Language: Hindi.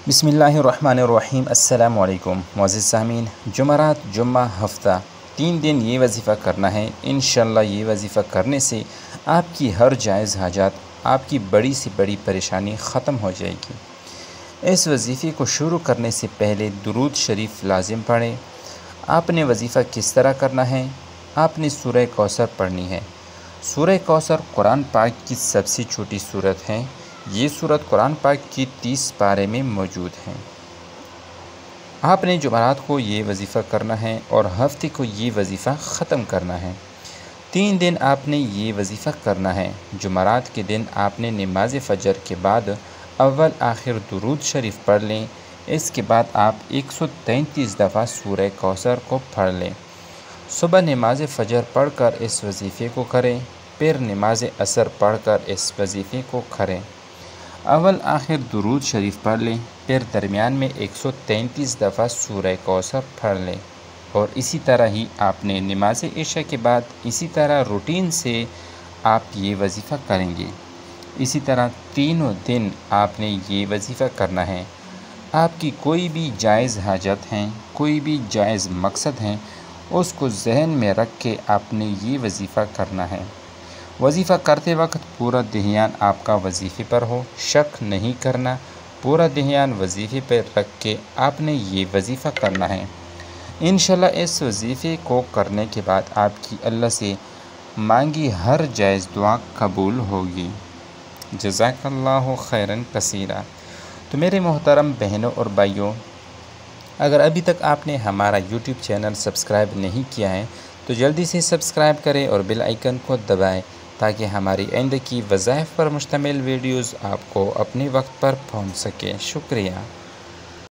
बिस्मिल्लाहिर्रहमानिर्रहीम। अस्सलामु अलैकुम मुअज़्ज़िज़ सामीन। जुमरात, जुम्मा, हफ़्ता 3 दिन ये वज़ीफ़ा करना है। इंशाअल्लाह ये वज़ीफ़ा करने से आपकी हर जायज़ हाजात, आपकी बड़ी से बड़ी परेशानी ख़त्म हो जाएगी। इस वज़ीफ़े को शुरू करने से पहले दुरूद शरीफ लाज़िम पढ़ें। आपने वज़ीफ़ा किस तरह करना है? आपने सूरह कौसर पढ़नी है। सूरह कौसर कुरान पाक की सबसे छोटी सूरत है। ये सूरत कुरान पाक की 30 पारे में मौजूद है। आपने जुमरात को ये वज़ीफ़ा करना है और हफ्ते को ये वज़ीफ़ा ख़त्म करना है। 3 दिन आपने ये वज़ीफ़ा करना है। जुमरात के दिन आपने नमाज़ फ़जर के बाद अव्वल आखिर दुरूद शरीफ पढ़ लें। इसके बाद आप 133 दफ़ा सूरह कौसर को पढ़ लें। सुबह नमाज फ़जर पढ़कर इस वज़ीफ़े को करें, फिर नमाज असर पढ़कर इस वज़ीफ़े को करें। अव्वल आखिर दुरूद शरीफ पढ़ लें, फिर दरमियान में 133 दफ़ा सूरह कौसर पढ़ लें। और इसी तरह ही आपने नमाज इशा के बाद इसी तरह रूटीन से आप ये वज़ीफ़ा करेंगे। इसी तरह तीनों दिन आपने ये वज़ीफ़ा करना है। आपकी कोई भी जायज़ हाजत हैं, कोई भी जायज़ मकसद हैं, उसको जहन में रख के आपने ये वज़ीफ़ा करना है। वज़ीफ़ा करते वक्त पूरा ध्यान आपका वज़ीफ़े पर हो, शक नहीं करना। पूरा ध्यान वज़ीफ़े पर रख के आपने ये वज़ीफ़ा करना है। इंशाअल्लाह इस वज़ीफ़े को करने के बाद आपकी अल्लाह से मांगी हर जायज़ दुआ कबूल होगी। जज़ाकल्लाहु खैरन कसीरा। तो मेरे मोहतरम बहनों और भाइयों, अगर अभी तक आपने हमारा यूट्यूब चैनल सब्सक्राइब नहीं किया है तो जल्दी से सब्सक्राइब करें और बेल आइकन को दबाएं ताकि हमारी आइंदा की वज़ाइफ पर मुश्तमिल वीडियोज़ आपको अपने वक्त पर पहुंच सके। शुक्रिया।